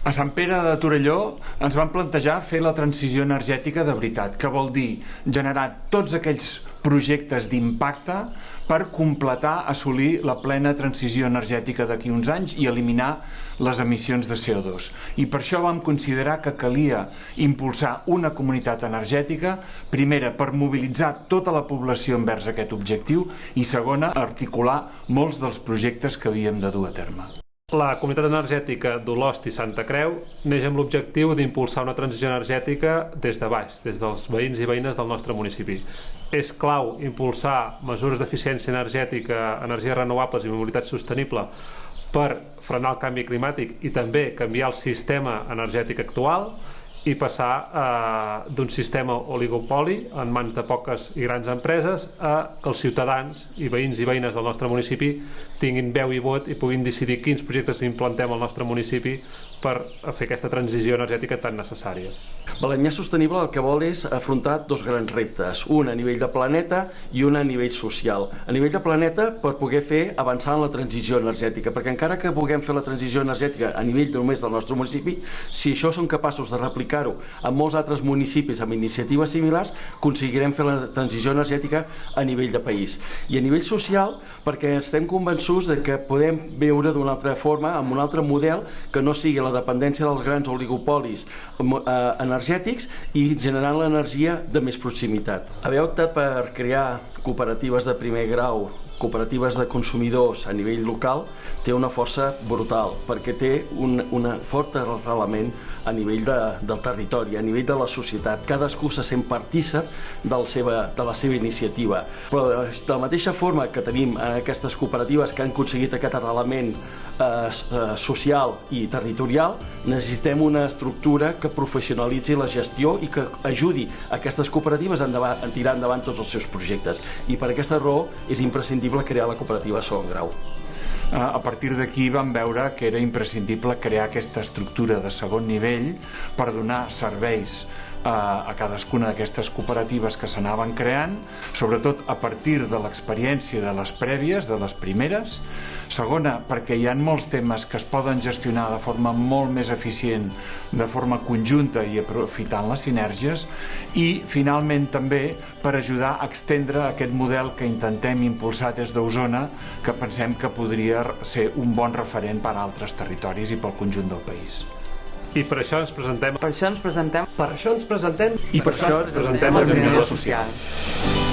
A Sant Pere de Torelló ens van plantejar fer la transició energètica de veritat, que vol dir generar tots aquells projectes d'impacte per completar, assolir la plena transició energètica d'aquí uns anys i eliminar les emissions de CO2. I per això vam considerar que calia impulsar una comunitat energètica, primera, per mobilitzar tota la població envers aquest objectiu i segona, articular molts dels projectes que havíem de dur a terme. La Comunitat Energètica d'Olost i Santa Creu neix amb l'objectiu d'impulsar una transició energètica des de baix, des dels veïns i veïnes del nostre municipi. És clau impulsar mesures d'eficiència energètica, energies renovables i mobilitat sostenible per frenar el canvi climàtic i també canviar el sistema energètic actual i passar d'un sistema oligopoli en mans de poques i grans empreses a que els ciutadans i veïns i veïnes del nostre municipi tinguin veu i vot i puguin decidir quins projectes implantem al nostre municipi per fer aquesta transició energètica tan necessària. Balenyà Sostenible el que vol és afrontar dos grans reptes, un a nivell de planeta i un a nivell social. A nivell de planeta per poder fer avançar en la transició energètica, perquè encara que puguem fer la transició energètica a nivell només del nostre municipi, si això som capaços de replicar-ho en molts altres municipis amb iniciatives similars, aconseguirem fer la transició energètica a nivell de país. I a nivell social, perquè estem convençuts de que podem viure d'una altra forma, amb un altre model que no sigui la dependència dels grans oligopolis energètics i generant l'energia de més proximitat. Haver optat per crear cooperatives de primer grau, cooperatives de consumidors a nivell local, té una força brutal, perquè té un fort arrelament a nivell del territori, a nivell de la societat. Cadascú se sent partícip de la seva iniciativa. Però de la mateixa forma que tenim aquestes cooperatives que han aconseguit aquest arrelament social i territorial, necessitem una estructura que professionalitzi la gestió i que ajudi aquestes cooperatives a tirar endavant tots els seus projectes. I per aquesta raó és imprescindible crear la cooperativa de segon grau. A partir d'aquí vam veure que era imprescindible crear aquesta estructura de segon nivell per donar serveis a cadascuna d'aquestes cooperatives que s'anaven creant, sobretot a partir de l'experiència de les prèvies, de les primeres. Segona, perquè hi ha molts temes que es poden gestionar de forma molt més eficient, de forma conjunta i aprofitant les sinergies. I finalment també per ajudar a extendre aquest model que intentem impulsar des d'Osona, que pensem que podria ser un bon referent per a altres territoris i pel conjunt del país. I per això ens presentem... Per això ens presentem... I per això ens presentem a Jornada Social.